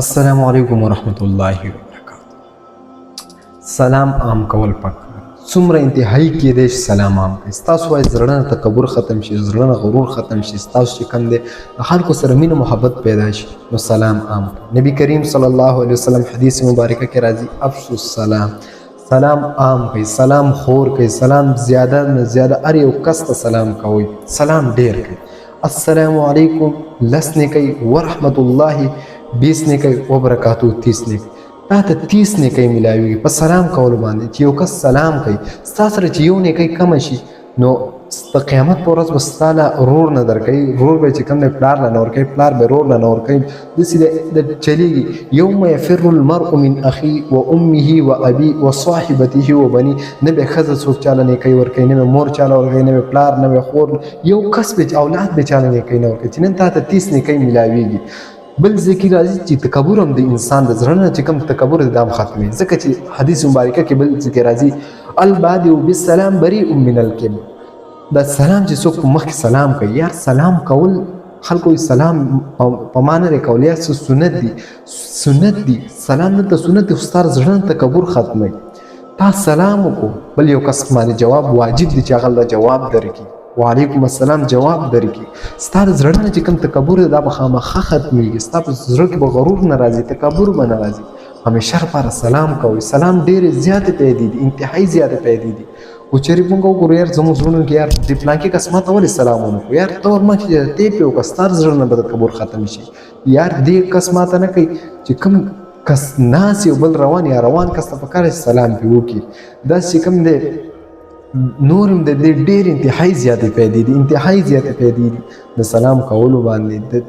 السلام علیکم ورحمت الله وبرکاته. سلام عام کول پکار څومره انتهایی کېدای شي سلام عام کړئ. ستاسو باید زړه نه تکبر ختم شي، زړه نه غرور ختم شي، ستاسو چې کوم دی خلکو سره مینه محبت پیدا شي نو سلام عام کړئ. نبی کریم صلی الله علیه وسلم حدیث مبارکه کې راځي افشوا السلام، سلام عام کړئ، سلام خور کړئ، سلام زیاده نه زیاده هر یو کس ته سلام کوئ، سلام ډیر کړئ. السلام علیکم لس نه کوي، ورحمت الله 20 نه کوي، وبرکاتو 30 نه کوي. تا ته 30 نه کوي ملاویږي په سلام کولو باندې. چې یو کس سلام کوي ستا سره چې یو نه کوي کم شي نو د قیامت په ورځ به ستا له ورور نه درکوي، ورور به چې کوم دی پلار له نه ورکوي، پلار به ورور له نه ورکوي. داسې د چلیږي یوم یفر المرء من اخی و امه و ابي و صاحبته و بني. نه به ښځه څوک چاله نیکۍ ورکوي، نه به مور چاله ورکوي، نه به پلار، نه به خور، یو کس به اولاد به چاله نیکۍ نه ورکوي چې نن تا ته 30 نیکۍ ملاویږي. بل ذکر راځي چې تکبر هم د انسان د زړه نه چې کوم تکبر دی دا هم ختموي، ځکه چې حدیث مبارکه کې بل ذکر راځي البادئ بالسلام بریء من الکبر. دا سلام چې څوک په مخ کې سلام کوي، یار سلام کول خلکو سلام په معنا لري کول یا سنت دي، سنت دي سلام نه ته سنت دي، ستار زړه نه تکبر ختموي. تا سلام وکړو بل یو کس باندې جواب واجب دي چې هغه جواب درکړي، وعلیکم السلام جواب درکړي. ستا د زړه نه چې کوم تکبر دی دا به خامخا ختمېږي، ستا په زړه کې به غرور نه راځي، تکبر به نه راځي. همیشه لپاره سلام کوئ. سلام ډېرې زیاتې پیدې دي، انتهایي زیاتې پیدې دي. خو چېرې موږ وګورو یار زموږ زړونو کې یار د فلانکي کس ما ته ولې سلام ونه کړو، یار ته ورمخکې تی پې وکړه ستا د زړه نه به تکبر ختم شي. یار دې کس ما ته نه کوي چې کوم کس ناست یو بل روان یا روان کس ته پکار سلام پې وکړي. داسې کوم دی نور هم د دې ډېر انتهایي زیاتې پیدې دي، انتهایي زیاتې پیدې دي د سلام کولو باندې.